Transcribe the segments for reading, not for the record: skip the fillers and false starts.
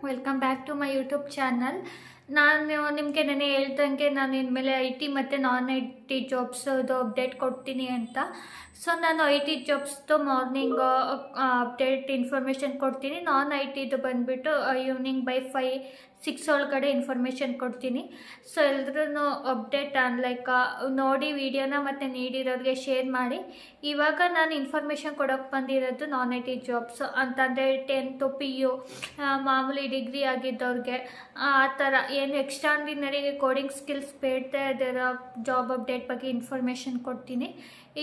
Welcome back to my YouTube channel. ನಾನು ನಿಮಗೆ ನೆನೆ ಹೇಳ್ದಂಗೆ ನಾನು ಇನ್ಮೇಲೆ IT ಮತ್ತು ನಾನ್ IT ಜಾಬ್ಸದು ಅಪ್ಡೇಟ್ ಕೊಡ್ತೀನಿ ಅಂತ. ಸೊ ನಾನು IT ಜಾಬ್ಸ್ದು ಮಾರ್ನಿಂಗ್ ಅಪ್ಡೇಟ್ ಇನ್ಫಾರ್ಮೇಷನ್ ಕೊಡ್ತೀನಿ. ನಾನ್ ITದು ಬಂದುಬಿಟ್ಟು ಈವ್ನಿಂಗ್ ಬೈ 5-6 ಒಳಗಡೆ ಇನ್ಫಾರ್ಮೇಷನ್ ಕೊಡ್ತೀನಿ. ಸೊ ಎಲ್ಲರೂ ಅಪ್ಡೇಟ್ ಲೈಕ್ ನೋಡಿ ವಿಡಿಯೋನ ಮತ್ತು ನೀಡಿರೋರಿಗೆ ಶೇರ್ ಮಾಡಿ. ಇವಾಗ ನಾನು ಇನ್ಫಾರ್ಮೇಷನ್ ಕೊಡೋಕ್ಕೆ ಬಂದಿರೋದು ನಾನ್ IT ಜಾಬ್ಸ್ ಅಂತಂದರೆ 10th PU ಮಾಮೂಲಿ ಡಿಗ್ರಿ ಆಗಿದ್ದವ್ರಿಗೆ ಆ ಥರ ಏನು ಎಕ್ಸ್ಟ್ರಾರ್ಡಿನರಿ ಕೋಡಿಂಗ್ ಸ್ಕಿಲ್ಸ್ ಬೇಡ್ತಾ ಇರೋ ಜಾಬ್ ಅಪ್ಡೇಟ್ ಬಗ್ಗೆ ಇನ್ಫಾರ್ಮೇಷನ್ ಕೊಡ್ತೀನಿ.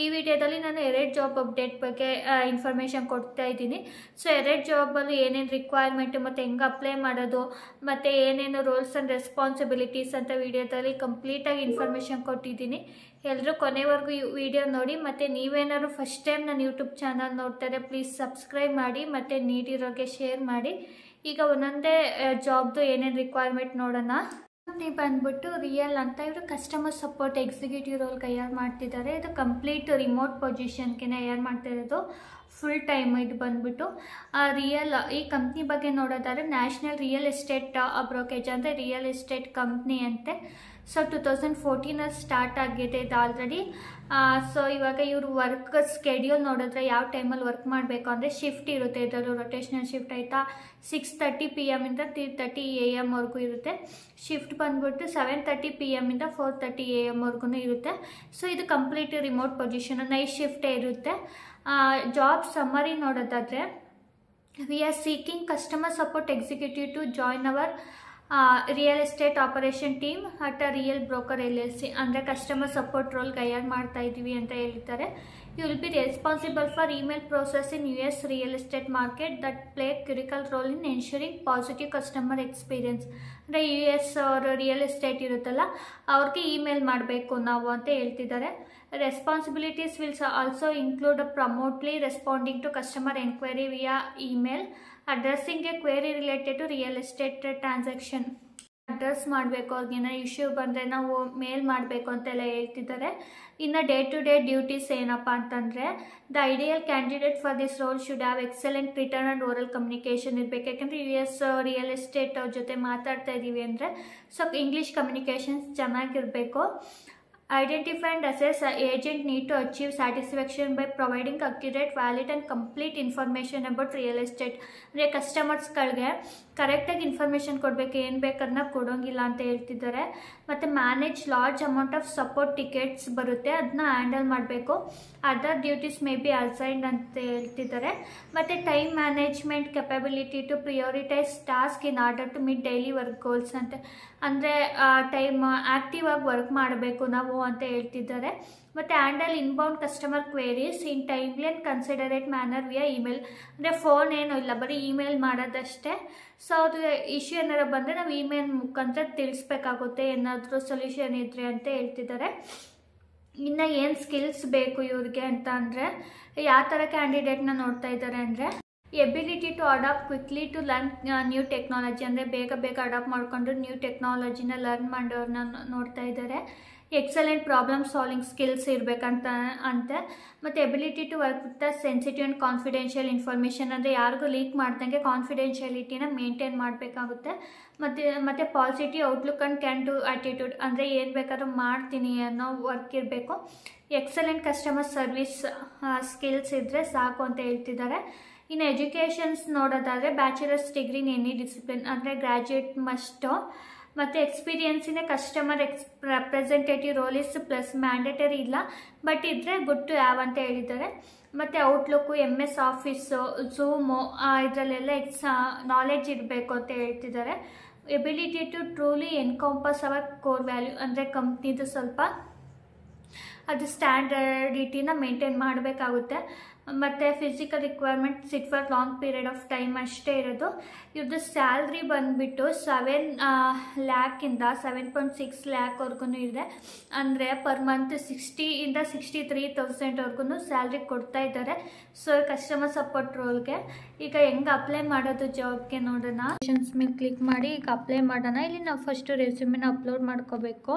ಈ ವಿಡಿಯೋದಲ್ಲಿ ನಾನು 2 ಜಾಬ್ ಅಪ್ಡೇಟ್ ಬಗ್ಗೆ ಇನ್ಫಾರ್ಮೇಷನ್ ಕೊಡ್ತಾ ಇದ್ದೀನಿ. ಸೊ 2 ಜಾಬಲ್ಲಿ ಏನೇನು ರಿಕ್ವೈರ್ಮೆಂಟು ಮತ್ತು ಹೆಂಗೆ ಅಪ್ಲೈ ಮಾಡೋದು ಮತ್ತು ಏನೇನು ರೋಲ್ಸ್ ಆ್ಯಂಡ್ ರೆಸ್ಪಾನ್ಸಿಬಿಲಿಟೀಸ್ ಅಂತ ವಿಡಿಯೋದಲ್ಲಿ ಕಂಪ್ಲೀಟಾಗಿ ಇನ್ಫಾರ್ಮೇಷನ್ ಕೊಟ್ಟಿದ್ದೀನಿ. ಎಲ್ಲರೂ ಕೊನೆವರೆಗೂ ವಿಡಿಯೋ ನೋಡಿ. ಮತ್ತು ನೀವೇನಾದ್ರು ಫಸ್ಟ್ ಟೈಮ್ ನನ್ನ ಯೂಟ್ಯೂಬ್ ಚಾನಲ್ ನೋಡ್ತಾರೆ ಪ್ಲೀಸ್ ಸಬ್ಸ್ಕ್ರೈಬ್ ಮಾಡಿ ಮತ್ತು ನೀಡಿರೋರಿಗೆ ಶೇರ್ ಮಾಡಿ. ಈಗ ಒಂದೊಂದೇ ಜಾಬ್ದು ಏನೇನು ರಿಕ್ವೈರ್ಮೆಂಟ್ ನೋಡೋಣ. ಕಂಪ್ನಿ ಬಂದ್ಬಿಟ್ಟು ರಿಯಲ್ ಅಂತ, ಇವರು ಕಸ್ಟಮರ್ ಸಪೋರ್ಟ್ ಎಕ್ಸಿಕ್ಯೂಟಿವ್ ರೋಲ್ಗೆ ಹೈಯರ್ ಮಾಡ್ತಿದ್ದಾರೆ. ಇದು ಕಂಪ್ಲೀಟ್ ರಿಮೋಟ್ ಪೊಸಿಷನ್ಗೆ ಹೈಯರ್ ಮಾಡ್ತಾ ಇರೋದು, ಫುಲ್ ಟೈಮ್. ಇದು ಬಂದ್ಬಿಟ್ಟು ರಿಯಲ್ ಈ ಕಂಪ್ನಿ ಬಗ್ಗೆ ನೋಡೋದಾದ್ರೆ ನ್ಯಾಷನಲ್ ರಿಯಲ್ ಎಸ್ಟೇಟ್ ಬ್ರೋಕರೇಜ್ ಅಂದರೆ ರಿಯಲ್ ಎಸ್ಟೇಟ್ ಕಂಪ್ನಿ ಅಂತೆ. ಸೊ 2014 ಸ್ಟಾರ್ಟ್ ಆಗಿದೆ ಇದು ಆಲ್ರೆಡಿ. ಸೊ ಇವಾಗ ಇವರು ವರ್ಕ್ ಸ್ಕೆಡ್ಯೂಲ್ ನೋಡಿದ್ರೆ ಯಾವ ಟೈಮಲ್ಲಿ ವರ್ಕ್ ಮಾಡಬೇಕು ಅಂದರೆ ಶಿಫ್ಟ್ ಇರುತ್ತೆ. ಇದರಲ್ಲೂ ರೊಟೇಷನಲ್ ಶಿಫ್ಟ್ ಆಯಿತಾ, 6:30 PM ಇಂದ 3:30 AM ವರೆಗೂ ಇರುತ್ತೆ. ಶಿಫ್ಟ್ ಬಂದ್ಬಿಟ್ಟು 7:30 PM ಇಂದ 4:30 AM ವರೆಗೂ ಇರುತ್ತೆ. ಸೊ ಇದು ಕಂಪ್ಲೀಟ್ ರಿಮೋಟ್ ಪೊಸಿಷನ್, ನೈಟ್ ಶಿಫ್ಟೇ ಇರುತ್ತೆ. ಜಾಬ್ ಸಮ್ಮರಿ ನೋಡೋದಾದರೆ we are seeking customer support executive to join our real estate operation team at a real broker LLC ಅಂದರೆ ಕಸ್ಟಮರ್ ಸಪೋರ್ಟ್ ರೋಲ್ಗೆ ಹೈಯರ್ ಮಾಡ್ತಾ ಇದ್ದೀವಿ ಅಂತ ಹೇಳ್ತಾರೆ. You will be responsible for email process in US real estate market that play critical role in ensuring positive customer experience. ಅಂದರೆ US ಅವರು real estate ಇರುತ್ತಲ್ಲ ಅವ್ರಿಗೆ ಇಮೇಲ್ ಮಾಡಬೇಕು ನಾವು ಅಂತ ಹೇಳ್ತಿದ್ದಾರೆ. Responsibilities will also include promptly responding to customer enquiry via email, addressing a query related to real estate transaction. Address ಮಾಡಬೇಕು, ಅವ್ರಿಗೇನೋ ಇಶ್ಯೂ ಬಂದರೆ ನಾವು ಮೇಲ್ ಮಾಡಬೇಕು ಅಂತೆಲ್ಲ ಹೇಳ್ತಿದ್ದಾರೆ. ಇನ್ನು ಡೇ ಟು ಡೇ ಡ್ಯೂಟೀಸ್ ಏನಪ್ಪ ಅಂತಂದರೆ the ideal candidate for this roll should have excellent written and oral communication ಇರಬೇಕು. ಯಾಕೆಂದರೆ US ರಿಯಲ್ ಎಸ್ಟೇಟ್ ಅವ್ರ ಜೊತೆ ಮಾತಾಡ್ತಾ ಇದ್ದೀವಿ ಅಂದರೆ ಸ್ವಲ್ಪ ಇಂಗ್ಲೀಷ್ ಕಮ್ಯುನಿಕೇಷನ್ಸ್ ಚೆನ್ನಾಗಿರಬೇಕು. Identify and assess agent need to achieve satisfaction by providing accurate, valid and complete information about real estate. ಅಂದರೆ ಕಸ್ಟಮರ್ಸ್ಗಳಿಗೆ ಕರೆಕ್ಟಾಗಿ ಇನ್ಫಾರ್ಮೇಷನ್ ಕೊಡಬೇಕು, ಏನು ಬೇಕನ್ನ ಕೊಡೋಂಗಿಲ್ಲ ಅಂತ ಹೇಳ್ತಿದ್ದಾರೆ. ಮತ್ತು manage large amount of support tickets ಬರುತ್ತೆ, ಅದನ್ನ ಹ್ಯಾಂಡಲ್ ಮಾಡಬೇಕು. Other duties may be assigned ಅಂತ ಹೇಳ್ತಿದ್ದಾರೆ. ಮತ್ತು time management capability to prioritise task in order to meet daily work goals ಅಂತ, ಅಂದರೆ ಟೈಮ್ ಆ್ಯಕ್ಟಿವ್ ಆಗಿ ವರ್ಕ್ ಮಾಡಬೇಕು ನಾವು ಅಂತ ಹೇಳ್ತಿದ್ದಾರೆ. ಮತ್ತು handle inbound customer queries in timely and considerate manner ವಿಯಾ email. ಅಂದರೆ ಫೋನ್ ಏನೂ ಇಲ್ಲ, ಬರೀ ಇಮೇಲ್ ಮಾಡೋದಷ್ಟೇ. ಸೊ ಅದು ಇಶ್ಯೂ ಏನಾರು ಬಂದರೆ ನಾವು ಇಮೇಲ್ ಮುಖಾಂತರ ತಿಳಿಸ್ಬೇಕಾಗುತ್ತೆ ಏನಾದರೂ ಸೊಲ್ಯೂಷನ್ ಇದ್ದರೆ ಅಂತ ಹೇಳ್ತಿದ್ದಾರೆ. ಇನ್ನು ಏನು ಸ್ಕಿಲ್ಸ್ ಬೇಕು ಇವ್ರಿಗೆ ಅಂತ ಅಂದರೆ ಯಾವ ಥರ ಕ್ಯಾಂಡಿಡೇಟ್ನ ನೋಡ್ತಾ ಇದ್ದಾರೆ ಅಂದರೆ ability to adapt quickly to learn new technology, ಅಂದರೆ ಬೇಗ ಅಡಾಪ್ಟ್ ಮಾಡಿಕೊಂಡು ನ್ಯೂ ಟೆಕ್ನಾಲಜಿನ ಲರ್ನ್ ಮಾಡೋರನ್ನ ನೋಡ್ತಾ ಇದ್ದಾರೆ. ಎಕ್ಸಲೆಂಟ್ ಪ್ರಾಬ್ಲಮ್ ಸಾಲ್ವಿಂಗ್ ಸ್ಕಿಲ್ಸ್ ಇರಬೇಕಂತ ಅಂತೆ. ಮತ್ತು ability to work with the sensitive and confidential information, ಅಂದರೆ ಯಾರಿಗೂ ಲೀಕ್ ಮಾಡ್ದಂಗೆ ಕಾನ್ಫಿಡೆನ್ಷಿಯಲಿಟಿನ ಮೇಂಟೈನ್ ಮಾಡಬೇಕಾಗುತ್ತೆ. ಮತ್ತು positive outlook and can do attitude, ಅಂದರೆ ಏನು ಬೇಕಾದ್ರೂ ಮಾಡ್ತೀನಿ ಅನ್ನೋ ವರ್ಕ್ ಇರಬೇಕು. ಎಕ್ಸಲೆಂಟ್ ಕಸ್ಟಮರ್ ಸರ್ವಿಸ್ ಸ್ಕಿಲ್ಸ್ ಇದ್ದರೆ ಸಾಕು ಅಂತ ಹೇಳ್ತಿದ್ದಾರೆ. ಇನ್ನು ಎಜುಕೇಷನ್ಸ್ ನೋಡೋದಾದರೆ bachelors degree in any discipline, ಅಂದರೆ ಗ್ರ್ಯಾಜುಯೇಟ್ ಮಸ್ಟು. ಮತ್ತು experience in customer representative role is plus, mandatory ಇಲ್ಲ ಬಟ್ ಇದ್ದರೆ ಗುಡ್ ಟು ಹ್ಯಾವ್ ಅಂತ ಹೇಳಿದ್ದಾರೆ. ಮತ್ತು ಔಟ್ಲುಕ್ಕು, MS ಆಫೀಸು, ಝೂಮು ಇದರಲ್ಲೆಲ್ಲ ನಾಲೆಡ್ಜ್ ಇರಬೇಕು ಅಂತ ಹೇಳ್ತಿದ್ದಾರೆ. Ability to truly encompass our core value, ಅಂದರೆ ಕಂಪ್ನಿದು ಸ್ವಲ್ಪ ಅದು ಸ್ಟ್ಯಾಂಡರ್ಡಿಟಿನ ಮೇಂಟೈನ್ ಮಾಡಬೇಕಾಗುತ್ತೆ. ಮತ್ತು physical requirement sit for long period of time ಅಷ್ಟೇ ಇರೋದು. ಇವ್ರದ್ದು ಸ್ಯಾಲ್ರಿ ಬಂದುಬಿಟ್ಟು 7 ಲ್ಯಾಕಿಂದ 7.6 ಲ್ಯಾಕ್ವರೆಗೂ ಇದೆ. ಅಂದರೆ ಪರ್ ಮಂತ್ 60,000 to 63,000ವರೆಗೂ ಸ್ಯಾಲ್ರಿ ಕೊಡ್ತಾ ಇದ್ದಾರೆ. ಸೊ ಕಸ್ಟಮರ್ ಸಪೋರ್ಟ್ ರೋಲ್ಗೆ ಈಗ ಹೆಂಗೆ ಅಪ್ಲೈ ಮಾಡೋದು ಜಾಬ್ಗೆ ನೋಡೋಣ. ಆಪ್ಷನ್ಸ್ ಮೇಲೆ ಕ್ಲಿಕ್ ಮಾಡಿ ಈಗ ಅಪ್ಲೈ ಮಾಡೋಣ. ಇಲ್ಲಿ ನಾವು ಫಸ್ಟು ರೆಸ್ಯೂಮೆನ ಅಪ್ಲೋಡ್ ಮಾಡ್ಕೋಬೇಕು.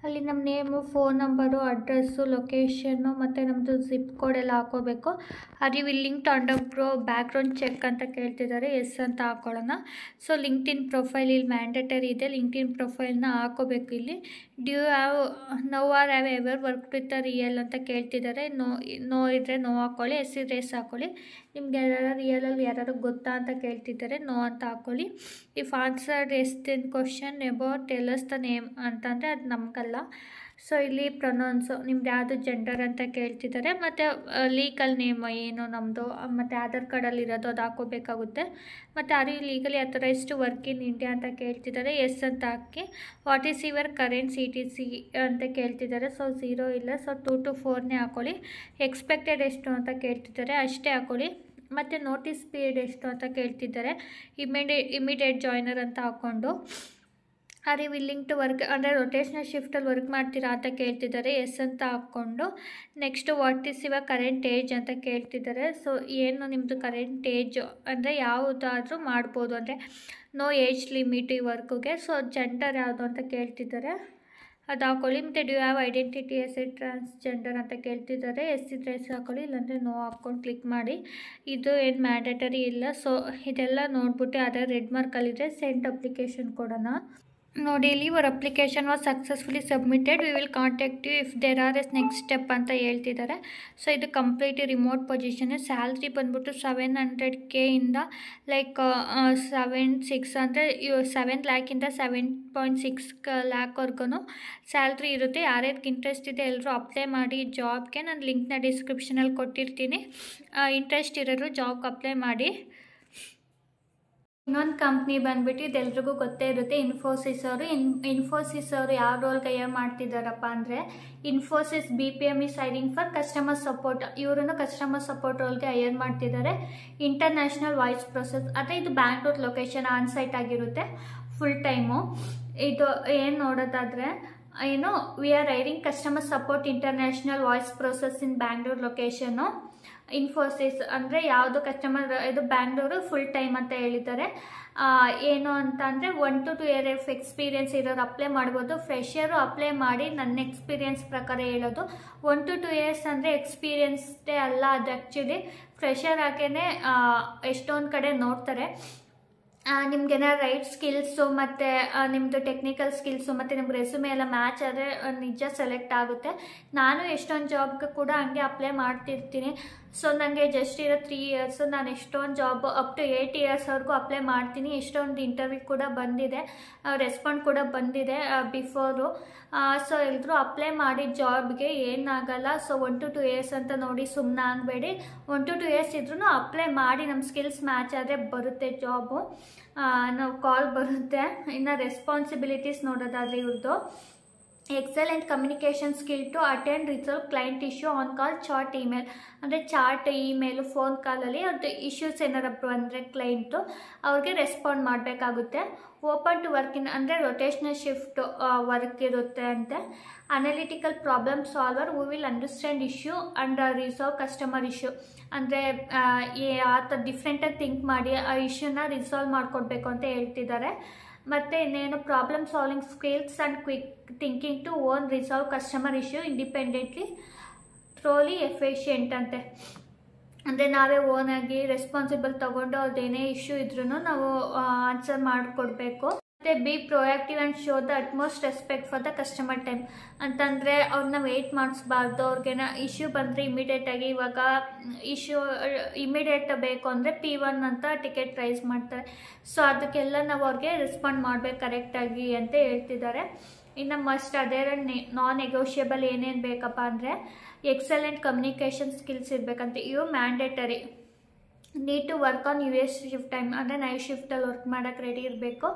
ಅಲ್ಲಿ ನಮ್ಮ name, phone number, address, location ಮತ್ತು ನಮ್ಮದು ಜಿಪ್ ಕೋಡ್ ಎಲ್ಲ ಹಾಕೋಬೇಕು. Are you willing to undergo background check ಅಂತ ಕೇಳ್ತಿದ್ದಾರೆ. ಎಸ್ ಅಂತ ಹಾಕೊಳ್ಳೋಣ. ಸೊ ಲಿಂಕ್ಡ್ಇನ್ ಪ್ರೊಫೈಲ್ ಇಲ್ಲಿ ಮ್ಯಾಂಡೇಟರಿ ಇದೆ. ಲಿಂಕ್ಡ್ಇನ್ ಪ್ರೊಫೈಲ್ನ ಹಾಕೋಬೇಕು. ಇಲ್ಲಿ do have no or have ever work with real ಅಂತ ಕೇಳ್ತಿದ್ದಾರೆ. ನೋ ಇದ್ದರೆ ನೋ ಹಾಕ್ಕೊಳ್ಳಿ, ಎಸ್ ಇದ್ರೆ ಎಸ್ ಹಾಕ್ಕೊಳ್ಳಿ. ನಿಮ್ಗೆ ರಿಯಲಲ್ಲಿ ಯಾರು ಗೊತ್ತಾ ಅಂತ ಕೇಳ್ತಿದ್ದಾರೆ, ನೋ ಅಂತ ಹಾಕ್ಕೊಳ್ಳಿ. If answered yes then question about tell us the name ಅಂತಂದರೆ ಅದು ನಮಗಲ್ಲ. ಸೊ ಇಲ್ಲಿ ಪ್ರೊನೌನ್ಸು ನಿಮ್ದು ಯಾವುದು ಜೆಂಡರ್ ಅಂತ ಕೇಳ್ತಿದ್ದಾರೆ. ಮತ್ತು ಲೀಗಲ್ ನೇಮ್ ಏನು ನಮ್ಮದು, ಮತ್ತು ಆಧಾರ್ ಕಾರ್ಡಲ್ಲಿ ಇರೋದು ಅದು ಹಾಕೋಬೇಕಾಗುತ್ತೆ. ಮತ್ತು are you legally authorised to work in India ಅಂತ ಕೇಳ್ತಿದ್ದಾರೆ. ಎಸ್ ಅಂತ ಹಾಕಿ. What is your current CTC ಅಂತ ಕೇಳ್ತಿದ್ದಾರೆ. ಸೊ 0 ಇಲ್ಲ. ಸೊ 2 to 4ನೇ ಹಾಕ್ಕೊಳ್ಳಿ. ಎಕ್ಸ್ಪೆಕ್ಟೆಡ್ ಎಷ್ಟು ಅಂತ ಕೇಳ್ತಿದ್ದಾರೆ, ಅಷ್ಟೇ ಹಾಕ್ಕೊಳ್ಳಿ. ಮತ್ತು ನೋಟಿಸ್ ಪೀರಿಯಡ್ ಎಷ್ಟು ಅಂತ ಕೇಳ್ತಿದ್ದಾರೆ. ಇಮಿಡಿಯೇಟ್ ಜಾಯ್ನರ್ ಅಂತ ಹಾಕ್ಕೊಂಡು are you willing to work ಅಂದರೆ ರೊಟೇಷನಲ್ ಶಿಫ್ಟಲ್ಲಿ ವರ್ಕ್ ಮಾಡ್ತೀರಾ ಅಂತ ಕೇಳ್ತಿದ್ದಾರೆ. ಎಸ್ ಅಂತ ಹಾಕ್ಕೊಂಡು next what is your current age ಅಂತ ಕೇಳ್ತಿದ್ದಾರೆ. ಸೊ ಏನು ನಿಮ್ಮದು ಕರೆಂಟ್ ಏಜ್ ಅಂದರೆ ಯಾವುದಾದ್ರೂ ಮಾಡ್ಬೋದು, ಅಂದರೆ ನೋ ಏಜ್ ಲಿಮಿಟ್ ಈ ವರ್ಕ್ಗೆ. ಸೊ ಜೆಂಡರ್ ಯಾವುದು ಅಂತ ಕೇಳ್ತಿದ್ದಾರೆ, ಅದು ಹಾಕ್ಕೊಳ್ಳಿ. ಮತ್ತು do have identity as a transgender ಅಂತ ಕೇಳ್ತಿದ್ದಾರೆ. ಎಸ್ ಇದ್ರೆ ಎಸ್ ಹಾಕ್ಕೊಳ್ಳಿ, ಇಲ್ಲಾಂದರೆ ನೋ ಹಾಕ್ಕೊಂಡು ಕ್ಲಿಕ್ ಮಾಡಿ. ಇದು ಏನು ಮ್ಯಾಂಡೇಟರಿ ಇಲ್ಲ. ಸೊ ಇದೆಲ್ಲ ನೋಡ್ಬಿಟ್ಟು ಅದೇ ರೆಡ್ ಮಾರ್ಕಲ್ಲಿದೆ ಸೆಂಡ್ ಅಪ್ಲಿಕೇಶನ್ ಕೊಡೋಣ. ನೋಡಿ ಇಲ್ಲಿ your application was successfully submitted, we will contact you if there are as next step ಅಂತ ಹೇಳ್ತಿದ್ದಾರೆ. ಸೊ ಇದು ಕಂಪ್ಲೀಟ್ ರಿಮೋಟ್ ಪೊಸಿಷನ್. ಸ್ಯಾಲ್ರಿ ಬಂದ್ಬಿಟ್ಟು 700K ಇಂದ ಲೈಕ್ 7.6 ಅಂದರೆ 7 ಲ್ಯಾಕಿಂದ 7.6 ಲ್ಯಾಕ್ವರೆಗೂ ಸ್ಯಾಲ್ರಿ ಇರುತ್ತೆ. ಯಾರ್ಯಾರಿಗೆ ಇಂಟ್ರೆಸ್ಟ್ ಇದೆ ಎಲ್ಲರೂ ಅಪ್ಲೈ ಮಾಡಿ ಜಾಬ್ಗೆ. ನಾನು ಲಿಂಕ್ನ ಡಿಸ್ಕ್ರಿಪ್ಷನಲ್ಲಿ ಕೊಟ್ಟಿರ್ತೀನಿ. ಇಂಟ್ರೆಸ್ಟ್ ಇರೋರು ಜಾಬ್ಗೆ ಅಪ್ಲೈ ಮಾಡಿ. ಇನ್ನೊಂದು ಕಂಪ್ನಿ ಬಂದುಬಿಟ್ಟು ಇದೆಲ್ರಿಗೂ ಗೊತ್ತೇ ಇರುತ್ತೆ, ಇನ್ಫೋಸಿಸ್ ಅವರು. ಇನ್ಫೋಸಿಸ್ ಅವರು ಯಾವ ರೋಲ್ಗೆ ಹೈಯರ್ ಮಾಡ್ತಿದ್ದಾರಪ್ಪ ಅಂದರೆ Infosys BPM is hiring for customer support. ಇವರನ್ನು ಕಸ್ಟಮರ್ ಸಪೋರ್ಟ್ ರೋಲ್ಗೆ ಹೈಯರ್ ಮಾಡ್ತಿದ್ದಾರೆ. ಇಂಟರ್ನ್ಯಾಷನಲ್ ವಾಯ್ಸ್ ಪ್ರೊಸೆಸ್ ಅಂದರೆ ಇದು ಬ್ಯಾಂಗ್ಳೂರ್ ಲೊಕೇಶನ್ ಆನ್ಸೈಟ್ ಆಗಿರುತ್ತೆ ಫುಲ್ ಟೈಮು. ಇದು ಏನು ನೋಡೋದಾದರೆ ಏನು we are hiring customer support international voice process in Bangalore location. Infosys ಅಂದರೆ ಯಾವುದು ಕಸ್ಟಮರ್ ಇದು ಬ್ಯಾಂಗ್ಳೂರು ಫುಲ್ ಟೈಮ್ ಅಂತ ಹೇಳಿದ್ದಾರೆ. ಏನು ಅಂತ ಅಂದರೆ 1 to 2 year ಎಕ್ಸ್ಪೀರಿಯೆನ್ಸ್ ಇರೋರು ಅಪ್ಲೈ ಮಾಡ್ಬೋದು. ಫ್ರೆಷರು ಅಪ್ಲೈ ಮಾಡಿ ನನ್ನ ಎಕ್ಸ್ಪೀರಿಯೆನ್ಸ್ ಪ್ರಕಾರ ಹೇಳೋದು 1 to 2 years ಅಂದರೆ ಎಕ್ಸ್ಪೀರಿಯೆನ್ಸ್ಡೇ ಅಲ್ಲ, ಅದು ಆ್ಯಕ್ಚುಲಿ ಫ್ರೆಷರ್ ಹಾಕೇ ಎಷ್ಟೊಂದು ಕಡೆ ನೋಡ್ತಾರೆ. ನಿಮ್ಗೇನಾರು ರೈಟ್ ಸ್ಕಿಲ್ಸು ಮತ್ತು ನಿಮ್ಮದು ಟೆಕ್ನಿಕಲ್ ಸ್ಕಿಲ್ಸು ಮತ್ತು ನಿಮ್ಗೆ ರೆಸ್ಯೂಮೆ ಎಲ್ಲ ಮ್ಯಾಚ್ ಆದರೆ ನಿಜ ಸೆಲೆಕ್ಟ್ ಆಗುತ್ತೆ. ನಾನು ಎಷ್ಟೊಂದು ಜಾಬ್ಗೆ ಕೂಡ ಹಂಗೆ ಅಪ್ಲೈ ಮಾಡ್ತಿರ್ತೀನಿ. ಸೊ ನನಗೆ ಜಸ್ಟ್ ಇರೋ 3 years, ನಾನು ಎಷ್ಟೊಂದು ಜಾಬ್ ಅಪ್ ಟು 8 yearsವರೆಗೂ ಅಪ್ಲೈ ಮಾಡ್ತೀನಿ. ಎಷ್ಟೊಂದು ಇಂಟರ್ವ್ಯೂ ಕೂಡ ಬಂದಿದೆ, ರೆಸ್ಪಾಂಡ್ ಕೂಡ ಬಂದಿದೆ ಬಿಫೋರು. ಸೊ ಎಲ್ಲರೂ ಅಪ್ಲೈ ಮಾಡಿ ಜಾಬ್ಗೆ, ಏನಾಗಲ್ಲ. ಸೊ 1 to 2 years ಅಂತ ನೋಡಿ ಸುಮ್ಮನೆ ಆಗಬೇಡಿ. 1 to 2 years ಇದ್ರೂ ಅಪ್ಲೈ ಮಾಡಿ, ನಮ್ಮ ಸ್ಕಿಲ್ಸ್ ಮ್ಯಾಚ್ ಆದರೆ ಬರುತ್ತೆ ಜಾಬು, ನಾವು ಕಾಲ್ ಬರುತ್ತೆ. ಇನ್ನು ರೆಸ್ಪಾನ್ಸಿಬಿಲಿಟೀಸ್ ನೋಡೋದಾದರೆ ಇವ್ರದ್ದು excellent communication skill to attend resolve client issue on call, chat email ಅಂದರೆ ಚಾಟ್ ಇಮೇಲು ಫೋನ್ ಕಾಲಲ್ಲಿ ಅವ್ರದ್ದು ಇಶ್ಯೂಸ್ ಏನಾರ ಬಂದರೆ ಕ್ಲೈಂಟು ಅವ್ರಿಗೆ ರೆಸ್ಪಾಂಡ್ ಮಾಡಬೇಕಾಗುತ್ತೆ. ಓಪನ್ ಟು ವರ್ಕ್ ಇನ್ ಅಂದರೆ ರೊಟೇಷನಲ್ ಶಿಫ್ಟ್ ವರ್ಕ್ ಇರುತ್ತೆ ಅಂತೆ. Analytical problem solver who will understand issue and resolve customer issue ಅಂದರೆ ಆ ಥರ ಡಿಫ್ರೆಂಟಾಗಿ ಥಿಂಕ್ ಮಾಡಿ ಆ ಇಶ್ಯೂನ ರಿಸಾಲ್ವ್ ಮಾಡಿಕೊಡ್ಬೇಕು ಅಂತ ಹೇಳ್ತಿದ್ದಾರೆ. ಮತ್ತು ಇನ್ನೇನು problem solving skills and quick thinking to own resolve customer issue independently truly efficient ಅಂತೆ. ಅಂದರೆ ನಾವೇ ಓನಾಗಿ ರೆಸ್ಪಾನ್ಸಿಬಲ್ ತೊಗೊಂಡು ಅವ್ರದ್ದೇನೇ ಇಶ್ಯೂ ಇದ್ರೂ ನಾವು ಆನ್ಸರ್ ಮಾಡಿಕೊಡ್ಬೇಕು. ಮತ್ತು B proactive and show the utmost respect for the customer time ಅಂತಂದರೆ ಅವ್ರನ್ನ ವೆಯ್ಟ್ ಮಾಡಿಸ್ಬಾರ್ದು. ಅವ್ರಿಗೇನ ಇಶ್ಯೂ ಬಂದರೆ ಇಮಿಡಿಯೇಟಾಗಿ, ಇವಾಗ ಇಶ್ಯೂ ಇಮಿಡಿಯೇಟ್ ಬೇಕು ಅಂದರೆ P1 ಅಂತ ಟಿಕೆಟ್ ಪ್ರೈಸ್ ಮಾಡ್ತಾರೆ. ಸೊ ಅದಕ್ಕೆಲ್ಲ ನಾವು ಅವ್ರಿಗೆ ರೆಸ್ಪಾಂಡ್ ಮಾಡಬೇಕು ಕರೆಕ್ಟಾಗಿ ಅಂತ ಹೇಳ್ತಿದ್ದಾರೆ. ಇನ್ನು ಮಸ್ಟ್ ಅದೇ ನಾನ್ ನೆಗೋಷಿಯಬಲ್ ಏನೇನು ಬೇಕಪ್ಪ ಅಂದರೆ ಎಕ್ಸಲೆಂಟ್ ಕಮ್ಯುನಿಕೇಷನ್ ಸ್ಕಿಲ್ಸ್ ಇರಬೇಕಂತೆ. ಇವು mandatory. Need to work on US shift time ಅಂದರೆ ನೈಟ್ ಶಿಫ್ಟಲ್ಲಿ ವರ್ಕ್ ಮಾಡೋಕ್ಕೆ ರೆಡಿ ಇರಬೇಕು.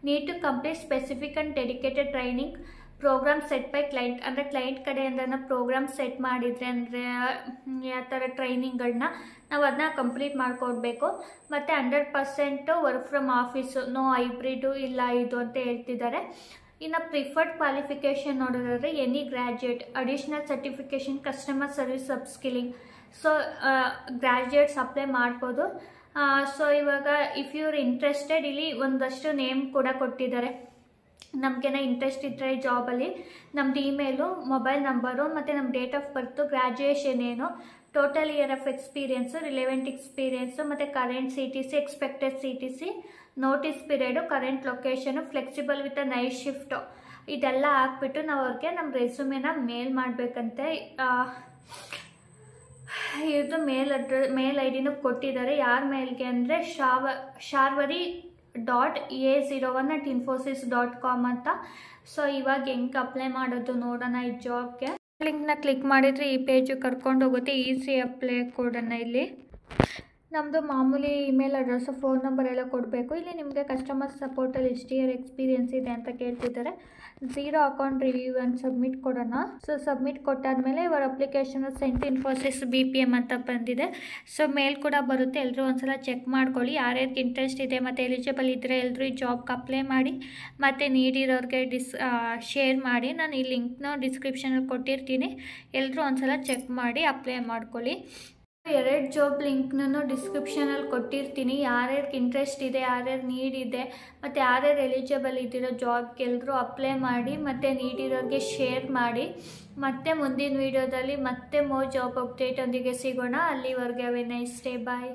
Need to complete specific and dedicated training programme set by client ಅಂದರೆ ಕ್ಲೈಂಟ್ ಕಡೆಯಿಂದ ಪ್ರೋಗ್ರಾಮ್ ಸೆಟ್ ಮಾಡಿದರೆ ಅಂದರೆ ಯಾವ ಥರ ಟ್ರೈನಿಂಗ್ಗಳನ್ನ ನಾವು ಅದನ್ನ ಕಂಪ್ಲೀಟ್ ಮಾಡಿಕೊಡ್ಬೇಕು. ಮತ್ತು 100% work from office, no hybrid ಇಲ್ಲ ಇದು ಅಂತ ಹೇಳ್ತಿದ್ದಾರೆ. ಇನ್ನು ಪ್ರಿಫರ್ಡ್ ಕ್ವಾಲಿಫಿಕೇಷನ್ ನೋಡೋದಾದರೆ any graduate, additional certification, customer service upskilling. So graduates apply ಮಾಡ್ಬೋದು. ಸೊ ಇವಾಗ ಇಫ್ ಯುವರ್ ಇಂಟ್ರೆಸ್ಟೆಡ್ ಇಲ್ಲಿ ಒಂದಷ್ಟು ನೇಮ್ ಕೂಡ ಕೊಟ್ಟಿದ್ದಾರೆ. ನಮಗೇನೋ ಇಂಟ್ರೆಸ್ಟ್ ಇದ್ದರೆ ಜಾಬಲ್ಲಿ ನಮ್ಮದು ಇಮೇಲು, ಮೊಬೈಲ್ ನಂಬರು ಮತ್ತು ನಮ್ಮ ಡೇಟ್ ಆಫ್ ಬರ್ತು, ಗ್ರ್ಯಾಜುಯೇಷನ್ ಏನು, total year of experience, relevant experience ಮತ್ತು current CTC, expected CTC, notice period, current location, flexible with night shift, ಇದೆಲ್ಲ ಹಾಕ್ಬಿಟ್ಟು ನಾವು ಅವ್ರಿಗೆ ನಮ್ಮ ರೆಸ್ಯೂಮೆನ ಮೇಲ್ ಮಾಡಬೇಕಂತೆ. ಇದು ಮೇಲ್ ID ಕೊಟ್ಟಿದ್ದಾರೆ. ಯಾರ ಮೇಲ್ಗೆ ಅಂದರೆ sharvari.a01@infosys.com ಅಂತ. ಸೊ ಇವಾಗ ಹೆಂಗೆ ಅಪ್ಲೈ ಮಾಡೋದು ನೋಡೋಣ ಈ ಜಾಬ್ಗೆ. ಲಿಂಕ್ನ ಕ್ಲಿಕ್ ಮಾಡಿದರೆ ಈ ಪೇಜು ಕರ್ಕೊಂಡು ಹೋಗುತ್ತೆ. ಈಸಿ ಅಪ್ಲೈ ಕೊಡೋಣ. ಇಲ್ಲಿ ನಮ್ಮದು ಮಾಮೂಲಿ ಇಮೇಲ್ ಅಡ್ರೆಸ್ಸು, ಫೋನ್ ನಂಬರ್ ಎಲ್ಲ ಕೊಡಬೇಕು. ಇಲ್ಲಿ ನಿಮಗೆ ಕಸ್ಟಮರ್ ಸಪೋರ್ಟಲ್ಲಿ ಎಷ್ಟು ಇಯರ್ ಎಕ್ಸ್ಪೀರಿಯೆನ್ಸ್ ಇದೆ ಅಂತ ಕೇಳ್ತಿದ್ದಾರೆ. 0 ಅಕೌಂಟ್ ರಿವ್ಯೂ ಅಂತ ಸಬ್ಮಿಟ್ ಕೊಡೋಣ. ಸೊ ಸಬ್ಮಿಟ್ ಕೊಟ್ಟಾದಮೇಲೆ ಇವರ ಅಪ್ಲಿಕೇಶನ್ ಸೆಂಟ್ ಇನ್ಫೋಸಿಸ್ BPM ಅಂತ ಬಂದಿದೆ. ಸೊ ಮೇಲ್ ಕೂಡ ಬರುತ್ತೆ. ಎಲ್ಲರೂ ಒಂದ್ಸಲ ಚೆಕ್ ಮಾಡ್ಕೊಳ್ಳಿ. ಯಾರ್ಯಾರಿಗೆ ಇಂಟ್ರೆಸ್ಟ್ ಇದೆ ಮತ್ತು ಎಲಿಜಿಬಲ್ ಇದ್ದರೆ ಎಲ್ಲರೂ ಈ ಜಾಬ್ಗೆ ಅಪ್ಲೈ ಮಾಡಿ ಮತ್ತು ನೀಡಿರೋರಿಗೆ ಶೇರ್ ಮಾಡಿ. ನಾನು ಈ ಲಿಂಕ್ನ ಡಿಸ್ಕ್ರಿಪ್ಷನಲ್ಲಿ ಕೊಟ್ಟಿರ್ತೀನಿ. ಎಲ್ಲರೂ ಒಂದ್ಸಲ ಚೆಕ್ ಮಾಡಿ ಅಪ್ಲೈ ಮಾಡ್ಕೊಳ್ಳಿ. 2 ಜಾಬ್ ಲಿಂಕ್ನೂ ಡಿಸ್ಕ್ರಿಪ್ಷನಲ್ಲಿ ಕೊಟ್ಟಿರ್ತೀನಿ. ಯಾರ್ಯಾರಿಗೆ ಇಂಟ್ರೆಸ್ಟ್ ಇದೆ, ಯಾರ್ಯಾರು ನೀಡ್ ಇದೆ ಮತ್ತು ಯಾರ್ಯಾರು ಎಲಿಜಿಬಲ್ ಇದ್ದಿರೋ ಜಾಬ್ಗೆ ಎಲ್ಲರೂ ಅಪ್ಲೈ ಮಾಡಿ ಮತ್ತು ನೀಡಿರೋರಿಗೆ ಶೇರ್ ಮಾಡಿ. ಮತ್ತೆ ಮುಂದಿನ ವೀಡಿಯೋದಲ್ಲಿ ಮತ್ತೆ ಮೋರ್ ಜಾಬ್ ಅಪ್ಡೇಟ್ ಒಂದಿಗೆ ಸಿಗೋಣ. ಅಲ್ಲಿವರೆಗೆ have a nice day. Bye.